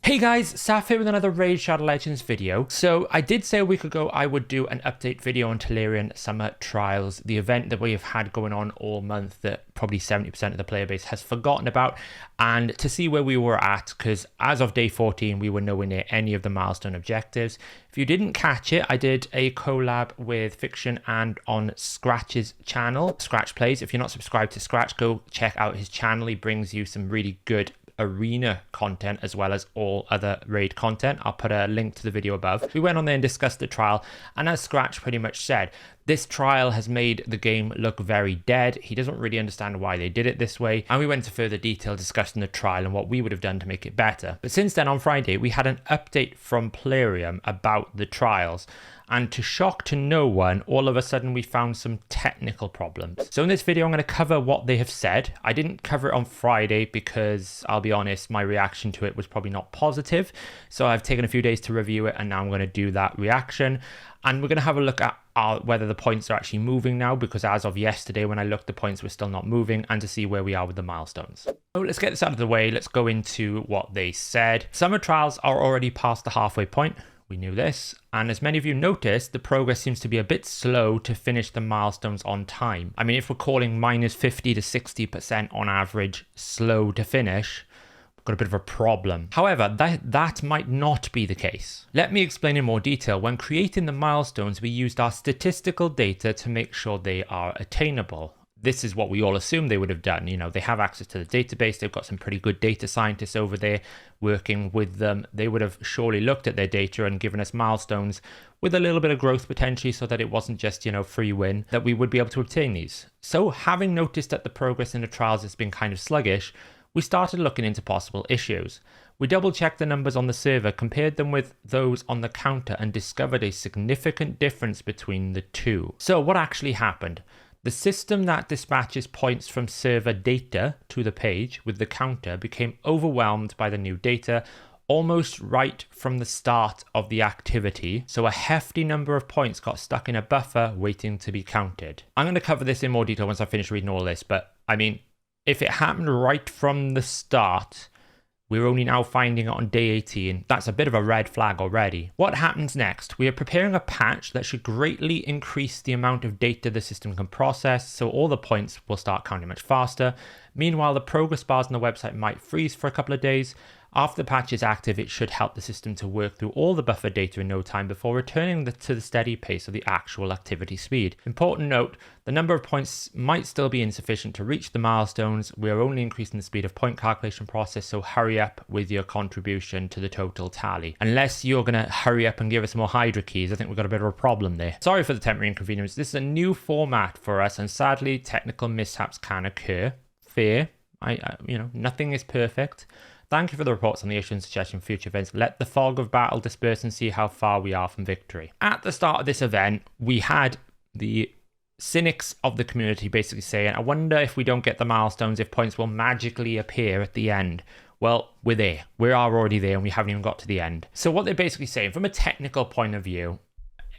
Hey guys, Saf here with another Raid Shadow Legends video. So I did say a week ago I would do an update video on Telerian Summer Trials, the event that we've had going on all month that probably 70% of the player base has forgotten about, and to see where we were at, because as of day 14 we were nowhere near any of the milestone objectives. If you didn't catch it, I did a collab with Fiction and on Scratch's channel, Scratch Plays. If you're not subscribed to Scratch, go check out his channel. He brings you some really good arena content as well as all other raid content. I'll put a link to the video above. We went on there and discussed the trial, and as Scratch pretty much said, this trial has made the game look very dead. He doesn't really understand why they did it this way, and we went into further detail discussing the trial and what we would have done to make it better. But since then, on Friday, we had an update from Plarium about the trials, and to shock to no one, all of a sudden we found some technical problems. So in this video, I'm going to cover what they have said. I didn't cover it on Friday because, I'll be honest, my reaction to it was probably not positive. So I've taken a few days to review it, and now I'm going to do that reaction. And we're going to have a look at whether the points are actually moving now, because as of yesterday when I looked, the points were still not moving, and to see where we are with the milestones. So let's get this out of the way. Let's go into what they said. Summer trials are already past the halfway point. We knew this, and as many of you noticed, the progress seems to be a bit slow to finish the milestones on time. I mean, if we're calling minus 50 to 60% on average slow to finish, we've got a bit of a problem. However, that might not be the case. Let me explain in more detail. When creating the milestones, we used our statistical data to make sure they are attainable. This is what we all assume they would have done. You know, they have access to the database. They've got some pretty good data scientists over there working with them. They would have surely looked at their data and given us milestones with a little bit of growth potentially, so that it wasn't just, you know, free win, that we would be able to obtain these. So having noticed that the progress in the trials has been kind of sluggish, we started looking into possible issues. We double checked the numbers on the server, compared them with those on the counter, and discovered a significant difference between the two. So what actually happened? The system that dispatches points from server data to the page with the counter became overwhelmed by the new data almost right from the start of the activity, so a hefty number of points got stuck in a buffer waiting to be counted. I'm going to cover this in more detail once I finish reading all this, but I mean, if it happened right from the start, we're only now finding it on day 18. That's a bit of a red flag already. What happens next? We are preparing a patch that should greatly increase the amount of data the system can process, so all the points will start counting much faster. Meanwhile, the progress bars on the website might freeze for a couple of days. After the patch is active, it should help the system to work through all the buffer data in no time before returning to the steady pace of the actual activity speed. Important note, the number of points might still be insufficient to reach the milestones. We are only increasing the speed of point calculation process, so hurry up with your contribution to the total tally. Unless you're going to hurry up and give us more Hydra keys, I think we've got a bit of a problem there. Sorry for the temporary inconvenience. This is a new format for us, and sadly, technical mishaps can occur. Fair. You know, nothing is perfect. Thank you for the reports on the issue and suggestion for future events. Let the fog of battle disperse and see how far we are from victory. At the start of this event, we had the cynics of the community basically saying, I wonder if we don't get the milestones, if points will magically appear at the end. Well, we're there. We are already there, and we haven't even got to the end. So what they're basically saying, from a technical point of view,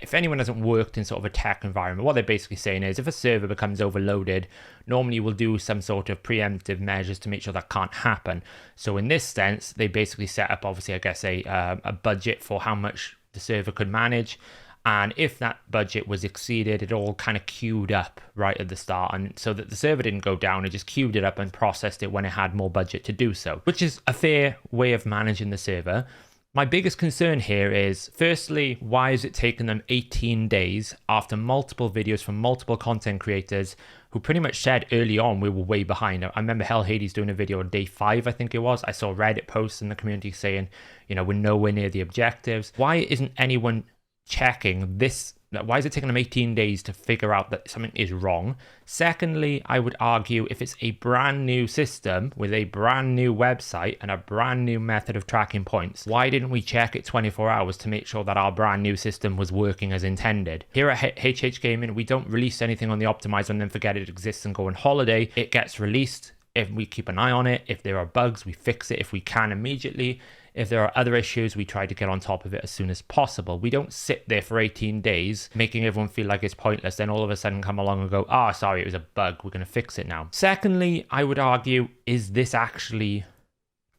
if anyone hasn't worked in sort of a tech environment, what they're basically saying is if a server becomes overloaded, normally we'll do some sort of preemptive measures to make sure that can't happen. So in this sense, they basically set up, obviously, I guess, a budget for how much the server could manage. And if that budget was exceeded, it all kind of queued up right at the start. And so that the server didn't go down, it just queued it up and processed it when it had more budget to do so, which is a fair way of managing the server. My biggest concern here is, firstly, why is it taking them 18 days after multiple videos from multiple content creators who pretty much said early on we were way behind? I remember Hell Hades doing a video on day 5, I think it was. I saw Reddit posts in the community saying, you know, we're nowhere near the objectives. Why isn't anyone checking this? Why is it taking them 18 days to figure out that something is wrong? Secondly, I would argue if it's a brand new system with a brand new website and a brand new method of tracking points, why didn't we check it 24 hours to make sure that our brand new system was working as intended? Here at HH Gaming, we don't release anything on the optimizer and then forget it exists and go on holiday. It gets released. If we keep an eye on it, if there are bugs, we fix it if we can immediately. If there are other issues, we try to get on top of it as soon as possible. We don't sit there for 18 days making everyone feel like it's pointless, then all of a sudden come along and go, sorry, it was a bug, we're going to fix it now. Secondly, I would argue, is this actually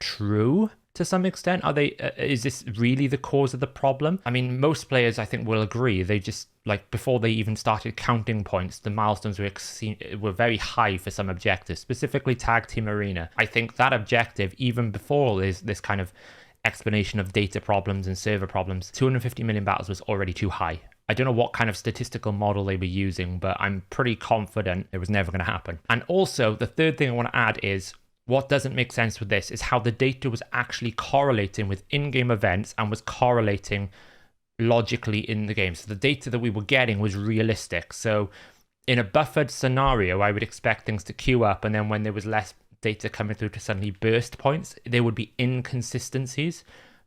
true? to some extent? Are they? Is this really the cause of the problem? I mean, most players, I think, will agree. They just, like, before they even started counting points, the milestones were very high for some objectives, specifically Tag Team Arena. I think that objective, even before this kind of explanation of data problems and server problems, 250 million battles was already too high. I don't know what kind of statistical model they were using, but I'm pretty confident it was never going to happen. And also, the third thing I want to add is, what doesn't make sense with this is how the data was actually correlating with in-game events and was correlating logically in the game. So the data that we were getting was realistic. So in a buffered scenario, I would expect things to queue up, and then when there was less data coming through to suddenly burst points, there would be inconsistencies.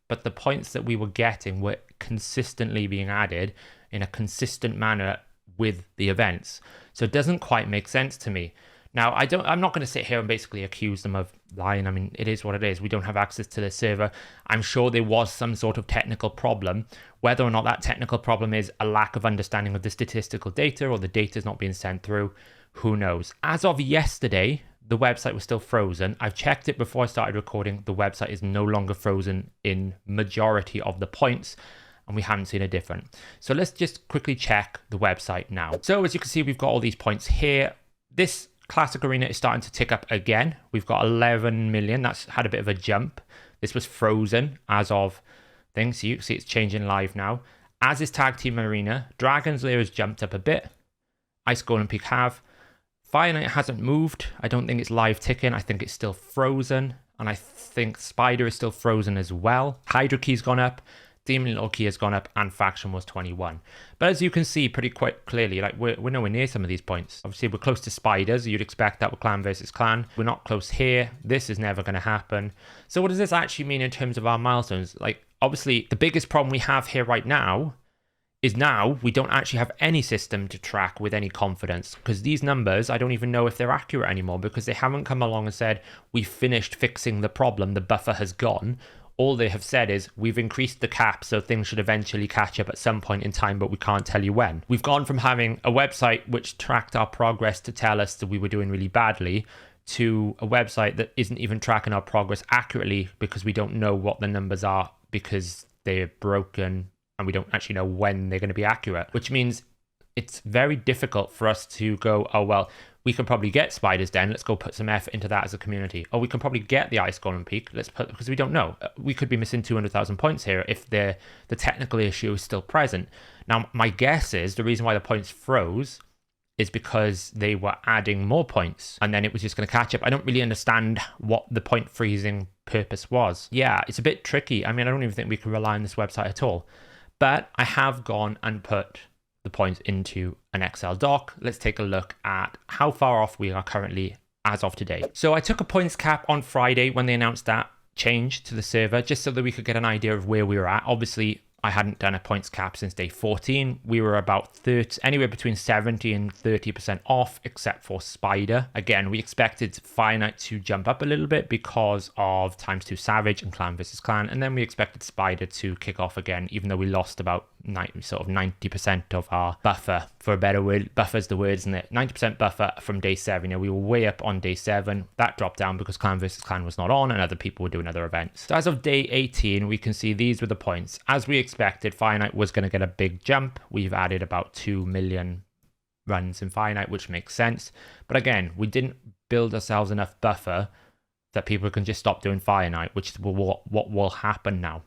But the points that we were getting were consistently being added in a consistent manner with the events. So it doesn't quite make sense to me. Now, I'm not going to sit here and basically accuse them of lying. I mean, it is what it is. We don't have access to the server. I'm sure there was some sort of technical problem. Whether or not that technical problem is a lack of understanding of the statistical data or the data is not being sent through, who knows? As of yesterday, the website was still frozen. I've checked it before I started recording. The website is no longer frozen in majority of the points, and we haven't seen a difference. So let's just quickly check the website now. So as you can see, we've got all these points here. This Classic Arena is starting to tick up again. We've got 11 million. That's had a bit of a jump. This was frozen as of things. So you can see it's changing live now. As is Tag Team Arena. Dragon's Lair has jumped up a bit. Ice Golden Peak have. Fire Knight hasn't moved. I don't think it's live ticking. I think it's still frozen. And I think Spider is still frozen as well. Hydra Key's gone up. Demon Lord Key has gone up, and Faction was 21. But as you can see pretty quite clearly, like we're nowhere near some of these points. Obviously, we're close to Spiders. You'd expect that with Clan versus Clan. We're not close here. This is never going to happen. So what does this actually mean in terms of our milestones? Like, obviously, the biggest problem we have here right now is now we don't actually have any system to track with any confidence, because these numbers, I don't even know if they're accurate anymore, because they haven't come along and said, we've finished fixing the problem, the buffer has gone. All they have said is, we've increased the cap, so things should eventually catch up at some point in time, but we can't tell you when. We've gone from having a website which tracked our progress to tell us that we were doing really badly, to a website that isn't even tracking our progress accurately, because we don't know what the numbers are, because they're broken and we don't actually know when they're going to be accurate, which means it's very difficult for us to go, oh, well, we can probably get Spiders Den. Let's go put some effort into that as a community. Or we can probably get the Ice Golden Peak. Because we don't know. We could be missing 200,000 points here if the technical issue is still present. Now, my guess is the reason why the points froze is because they were adding more points, and then it was just going to catch up. I don't really understand what the point freezing purpose was. Yeah, it's a bit tricky. I mean, I don't even think we can rely on this website at all. But I have gone and put the points into an Excel doc. Let's take a look at how far off we are currently as of today. So I took a points cap on Friday when they announced that change to the server, just so that we could get an idea of where we were at. Obviously, I hadn't done a points cap since day 14. We were about anywhere between 70 and 30% off, except for Spider. Again, we expected Fire Knight to jump up a little bit because of ×2 Savage and Clan versus Clan, and then we expected Spider to kick off again, even though we lost about 90% of our buffer. For a better word, buffer's the word, isn't it? 90% buffer from day 7. You know, we were way up on day 7. That dropped down because Clan versus Clan was not on, and other people were doing other events. So as of day 18, we can see these were the points. As we expected, Fire Knight was going to get a big jump. We've added about 2 million runs in Fire Knight, which makes sense. But again, we didn't build ourselves enough buffer that people can just stop doing Fire Knight, which is what will happen now.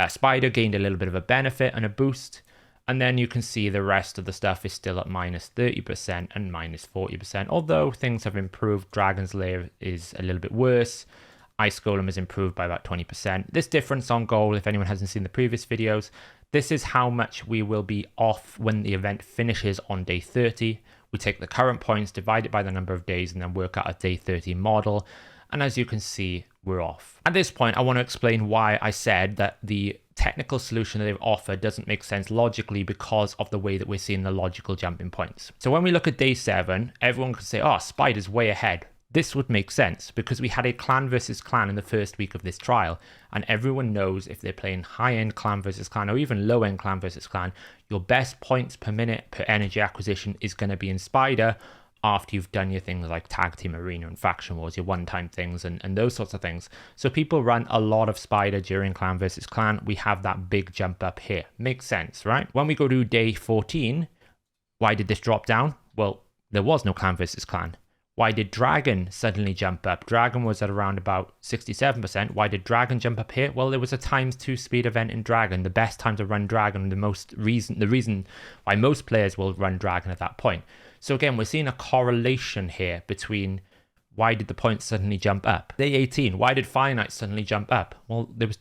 Spider gained a little bit of a benefit and a boost, and then you can see the rest of the stuff is still at -30% and -40%, although things have improved. Dragon's Lair is a little bit worse. Ice Golem has improved by about 20%. This difference on goal, if anyone hasn't seen the previous videos, this is how much we will be off when the event finishes on day 30. We take the current points, divide it by the number of days, and then work out a day 30 model. And as you can see, we're off. At this point, I want to explain why I said that the technical solution that they've offered doesn't make sense logically, because of the way that we're seeing the logical jump in points. So when we look at day 7, everyone could say, oh, Spider's way ahead. This would make sense because we had a Clan versus Clan in the first week of this trial, and everyone knows if they're playing high-end Clan versus Clan or even low-end Clan versus Clan, your best points per minute per energy acquisition is going to be in Spider after you've done your things like Tag Team Arena and Faction Wars, your one-time things and those sorts of things. So people run a lot of Spider during clan versus clan. We have that big jump up here. Makes sense, right? When we go to day 14, why did this drop down? Well, there was no clan versus clan. Why did Dragon suddenly jump up? Dragon was at around about 67%. Why did Dragon jump up here? Well, there was a ×2 speed event in Dragon, the best time to run Dragon, the reason why most players will run Dragon at that point. So again, we're seeing a correlation here between why did the points suddenly jump up. Day 18, why did Fire Knight suddenly jump up? Well, there was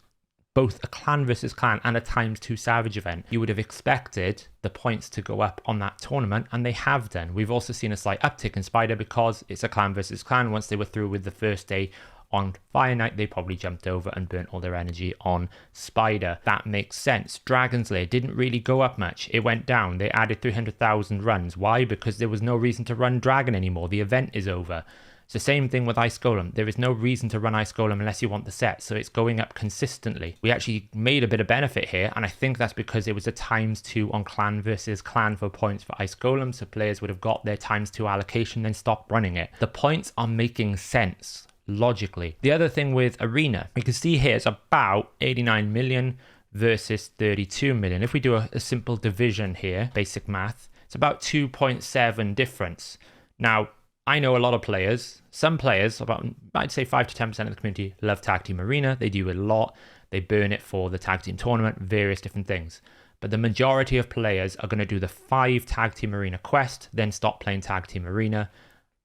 both a clan versus clan and a ×2 Savage event. You would have expected the points to go up on that tournament, and they have done. We've also seen a slight uptick in Spider because it's a clan versus clan. Once they were through with the first day on Fire Knight, they probably jumped over and burnt all their energy on Spider. That makes sense. Dragon's Lair didn't really go up much. It went down. They added 300,000 runs. Why? Because there was no reason to run Dragon anymore. The event is over. It's the same thing with Ice Golem. There is no reason to run Ice Golem unless you want the set, so it's going up consistently. We actually made a bit of benefit here, and I think that's because it was a ×2 on clan versus clan for points for Ice Golem, so players would have got their ×2 allocation, then stopped running it. The points are making sense logically. The other thing with Arena, you can see here it's about 89 million versus 32 million. If we do a simple division here, basic math, it's about 2.7 difference. Now, I know a lot of players, some players, about I'd say 5 to 10% of the community love Tag Team Arena. They do it a lot. They burn it for the Tag Team Tournament, various different things. But the majority of players are going to do the 5 Tag Team Arena quest, then stop playing Tag Team Arena.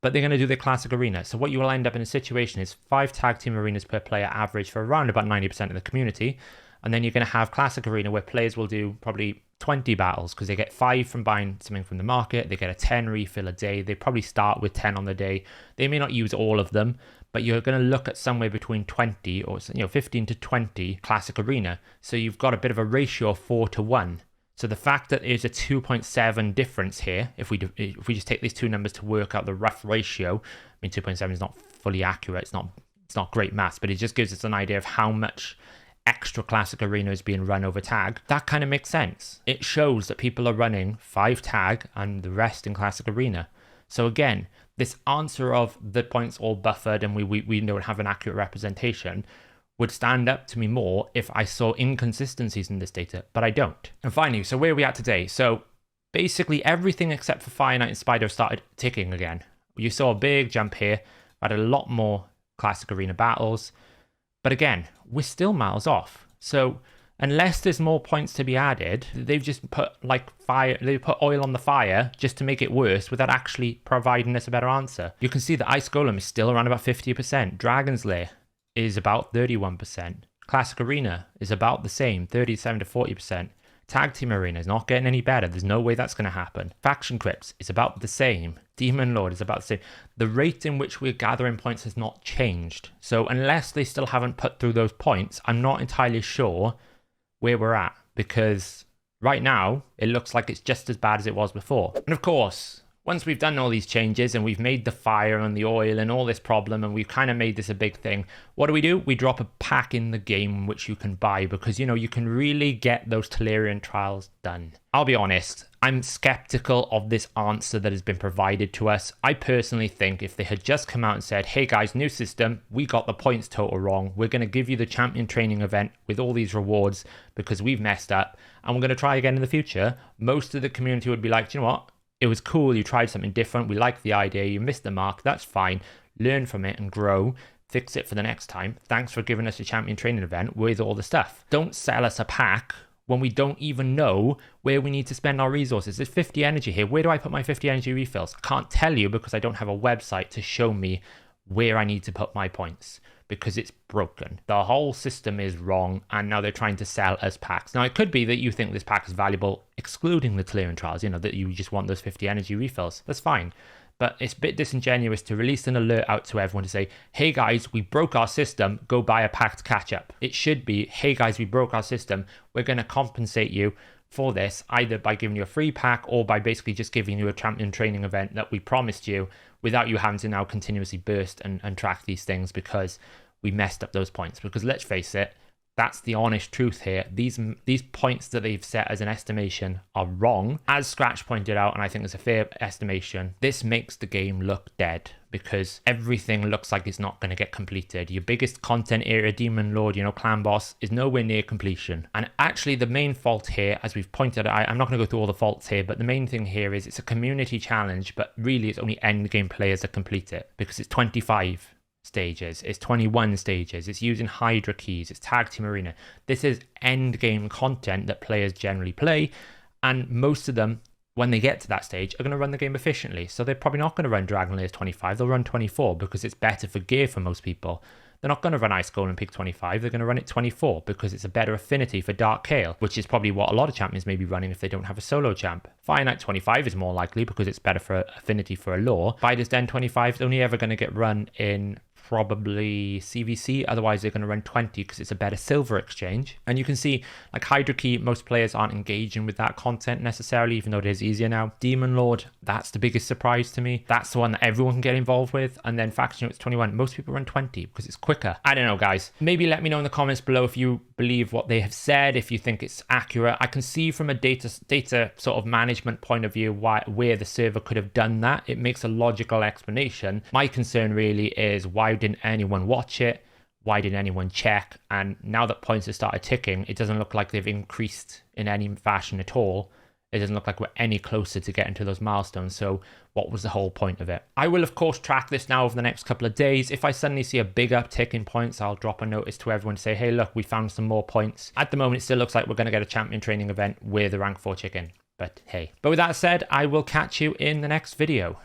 But they're going to do the Classic Arena. So what you will end up in a situation is 5 Tag Team Arenas per player average for around about 90% of the community. And then you're going to have Classic Arena where players will do probably 20 battles because they get 5 from buying something from the market. They get a 10 refill a day. They probably start with 10 on the day. They may not use all of them, but you're going to look at somewhere between 20 or 15 to 20 Classic Arena. So you've got a bit of a ratio of 4 to 1. So the fact that there's a 2.7 difference here, if we just take these two numbers to work out the rough ratio, I mean 2.7 is not fully accurate. It's not great maths, but it just gives us an idea of how much extra Classic Arena is being run over Tag. That kind of makes sense. It shows that people are running 5 Tag and the rest in Classic Arena. So again, this answer of the points all buffered and we don't have an accurate representation would stand up to me more if I saw inconsistencies in this data, but I don't. And finally, so where are we at today? So basically everything except for Fire Knight and Spider started ticking again. You saw a big jump here, had a lot more Classic Arena battles. But again, we're still miles off. So unless there's more points to be added, they've just put they put oil on the fire just to make it worse without actually providing us a better answer. You can see that Ice Golem is still around about 50%. Dragon's Lair is about 31%. Classic Arena is about the same, 37 to 40%. Tag Team Arena is not getting any better. There's no way that's going to happen. Faction Crypts is about the same. Demon Lord is about the same. The rate in which we're gathering points has not changed. So unless they still haven't put through those points, I'm not entirely sure where we're at, because right now it looks like it's just as bad as it was before. And of course, once we've done all these changes and we've made the fire and the oil and all this problem and we've kind of made this a big thing, what do? We drop a pack in the game which you can buy because, you can really get those Telerian trials done. I'll be honest, I'm skeptical of this answer that has been provided to us. I personally think if they had just come out and said, hey guys, new system, we got the points total wrong. We're going to give you the champion training event with all these rewards because we've messed up and we're going to try again in the future. Most of the community would be like, do you know what? It was cool, you tried something different, we like the idea, you missed the mark, that's fine. Learn from it and grow, fix it for the next time. Thanks for giving us a champion training event with all the stuff. Don't sell us a pack when we don't even know where we need to spend our resources. There's 50 energy here. Where do I put my 50 energy refills? I can't tell you because I don't have a website to show me where I need to put my points because it's broken. The whole system is wrong and now they're trying to sell us packs. Now it could be that you think this pack is valuable excluding the Telerian trials, that you just want those 50 energy refills. That's fine. But it's a bit disingenuous to release an alert out to everyone to say, hey guys, we broke our system, go buy a pack to catch up. It should be, hey guys, we broke our system, we're going to compensate you for this, either by giving you a free pack or by basically just giving you a champion training event that we promised you without you having to now continuously burst and track these things because we messed up those points. Because let's face it, That's the honest truth here. These points that they've set as an estimation are wrong. As Scratch pointed out, and I think it's a fair estimation, this makes the game look dead because everything looks like it's not going to get completed. Your biggest content area, Demon Lord, clan boss, is nowhere near completion. And actually the main fault here, as we've pointed out, I'm not going to go through all the faults here, but the main thing here is it's a community challenge, but really it's only end game players that complete it because it's 25 stages, it's 21 stages, it's using Hydra keys, it's tag team arena. This is end game content that players generally play, and most of them, when they get to that stage, are going to run the game efficiently. So they're probably not going to run Dragon Layers 25, they'll run 24 because it's better for gear for most people. They're not going to run Ice Golem and pick 25, they're going to run it 24 because it's a better affinity for Dark Kale, which is probably what a lot of champions may be running if they don't have a solo champ. Fire Knight 25 is more likely because it's better for affinity for a lore. Biders Den 25 is only ever going to get run in probably CVC, otherwise they're going to run 20 because it's a better silver exchange. And you can see like Hydra Key, most players aren't engaging with that content necessarily, even though it is easier now. Demon Lord, that's the biggest surprise to me. That's the one that everyone can get involved with. And then Faction Notes 21, most people run 20 because it's quicker. I don't know, guys. Maybe let me know in the comments below if you believe what they have said, if you think it's accurate. I can see from a data sort of management point of view where the server could have done that. It makes a logical explanation. My concern really is, why didn't anyone watch it? Why didn't anyone check? And now that points have started ticking, it doesn't look like they've increased in any fashion at all. It doesn't look like we're any closer to getting to those milestones. So what was the whole point of it? I will, of course, track this now over the next couple of days. If I suddenly see a big uptick in points, I'll drop a notice to everyone to say, hey, look, we found some more points. At the moment, it still looks like we're going to get a champion training event with a rank 4 chicken. But hey. But with that said, I will catch you in the next video.